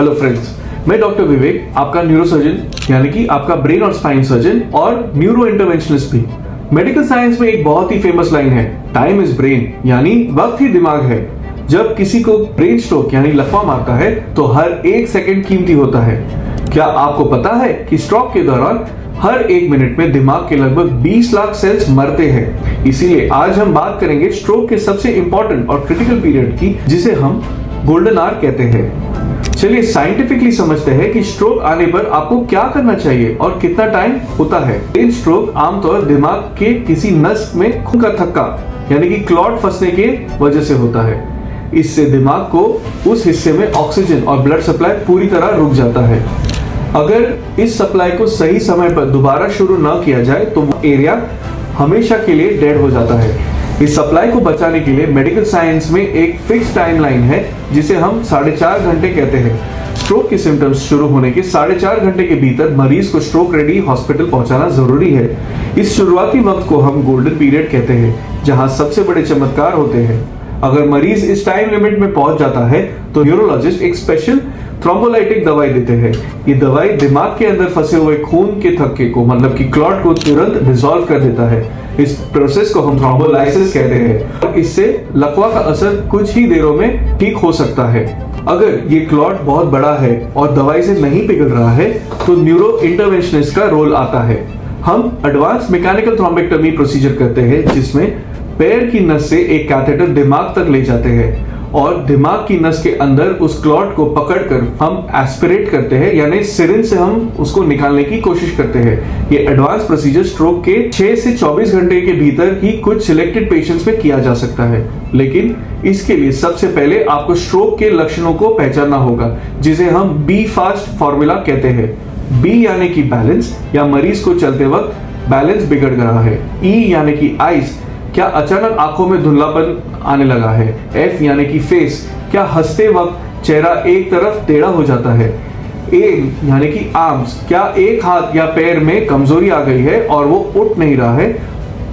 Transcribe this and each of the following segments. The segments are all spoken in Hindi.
हेलो फ्रेंड्स, मैं डॉक्टर विवेक, आपका न्यूरोसर्जन यानी कि आपका ब्रेन और स्पाइन सर्जन और न्यूरो इंटरवेंशनिस्ट भी। मेडिकल साइंस में एक बहुत ही फेमस लाइन है, टाइम इज ब्रेन, यानी वक्त ही दिमाग है। जब किसी को ब्रेन स्ट्रोक यानी लकवा मारता है तो हर एक सेकंड कीमती होता है। क्या आपको पता है कि स्ट्रोक के दौरान हर एक मिनट में दिमाग के लगभग 20 लाख सेल्स मरते हैं। इसीलिए आज हम बात करेंगे स्ट्रोक के सबसे इंपॉर्टेंट और क्रिटिकल पीरियड की, जिसे हम गोल्डन आवर कहते हैं। चलिए साइंटिफिकली समझते हैं कि स्ट्रोक आने पर आपको क्या करना चाहिए और कितना टाइम होता है। ब्रेन स्ट्रोक आमतौर दिमाग के किसी नस में खून का थक्का यानी कि क्लॉट फंसने के वजह से होता है। इससे दिमाग को उस हिस्से में ऑक्सीजन और ब्लड सप्लाई पूरी तरह रुक जाता है। अगर इस सप्लाई को सही समय पर दोबारा शुरू न किया जाए तो वो एरिया हमेशा के लिए डेड हो जाता है। इस सप्लाई को बचाने के लिए मेडिकल साइंस में एक फिक्स टाइमलाइन है, जिसे हम 4.5 घंटे कहते हैं। स्ट्रोक के सिम्टम्स शुरू होने के 4.5 घंटे के भीतर मरीज को स्ट्रोक रेडी हॉस्पिटल पहुंचाना जरूरी है। इस शुरुआती वक्त को हम गोल्डन पीरियड कहते हैं, जहां सबसे बड़े चमत्कार होते हैं। अगर मरीज इस टाइम लिमिट में पहुंच जाता है तो न्यूरोलॉजिस्ट एक स्पेशल थ्रोम्बोलाइटिक दवाई देते हैं। ये दवाई दिमाग के अंदर फंसे हुए खून के थक्के को, मतलब कि क्लॉट को, तुरंत डिसॉल्व कर देता है। इस प्रोसेस को हम थ्रोम्बोलाइसिस कहते हैं और इससे लकवा का असर कुछ ही देरों में ठीक हो सकता है। अगर ये क्लॉट बहुत बड़ा है और दवाई से नहीं पिघल रहा है तो न्यूरो इंटरवेंशनिस्ट का रोल आता है। हम एडवांस मैकेनिकल थ्रोम्बेक्टमी प्रोसीजर करते हैं, जिसमें पैर की नस से एक कैथेटर दिमाग तक ले जाते हैं और दिमाग की नस के अंदर उस क्लॉट को पकड़कर हम एस्पिरेट करते हैं, यानी सिरिंज से हम उसको निकालने की कोशिश करते हैं। ये एडवांस प्रोसीजर स्ट्रोक के 6 से 24 घंटे के भीतर ही कुछ सिलेक्टेड पेशेंट्स में किया जा सकता है। लेकिन इसके लिए सबसे पहले आपको स्ट्रोक के लक्षणों को पहचानना होगा, जिसे हम बी फास्ट फॉर्मूला कहते हैं। बी यानी कि बैलेंस, या मरीज को चलते वक्त बैलेंस बिगड़ रहा है। ई यानी कि आइज, क्या अचानक आंखों में धुंधलापन आने लगा है। एफ यानी कि फेस, क्या हंसते वक्त चेहरा एक तरफ टेढ़ा हो जाता है। ए यानी कि आर्म्स, क्या एक हाथ या पैर में कमजोरी आ गई है और वो उठ नहीं रहा है।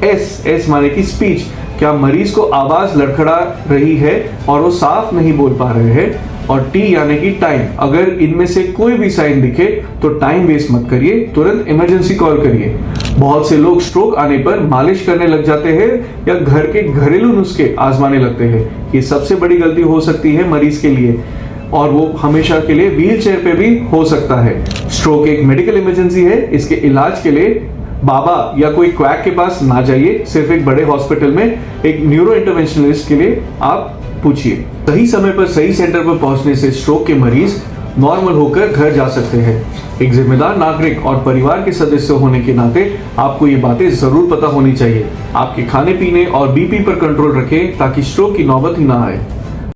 एस माने कि स्पीच, क्या मरीज को आवाज लड़खड़ा रही है और वो साफ नहीं बोल पा रहे हैं। और टी यानी कि टाइम, अगर इनमें से कोई भी साइन दिखे तो टाइम वेस्ट मत करिए, तुरंत इमरजेंसी कॉल करिए। बहुत से लोग स्ट्रोक आने पर मालिश करने लग जाते हैं या घर के घरेलू नुस्खे आजमाने लगते हैं। ये सबसे बड़ी गलती हो सकती है मरीज के लिए, और वो हमेशा के लिए व्हील चेयर पे भी हो सकता है। स्ट्रोक एक मेडिकल इमरजेंसी है। इसके इलाज के लिए बाबा या कोई क्वैक के पास ना जाइए, सिर्फ एक बड़े हॉस्पिटल में एक न्यूरो इंटरवेंशनिस्ट के लिए आप पूछिए। सही समय पर सही सेंटर पर पहुंचने से स्ट्रोक के मरीज नॉर्मल होकर घर जा सकते हैं। एक जिम्मेदार नागरिक और परिवार के सदस्य होने के नाते आपको ये बातें जरूर पता होनी चाहिए। आपके खाने पीने और बीपी पर कंट्रोल रखें ताकि स्ट्रोक की नौबत ही ना आए।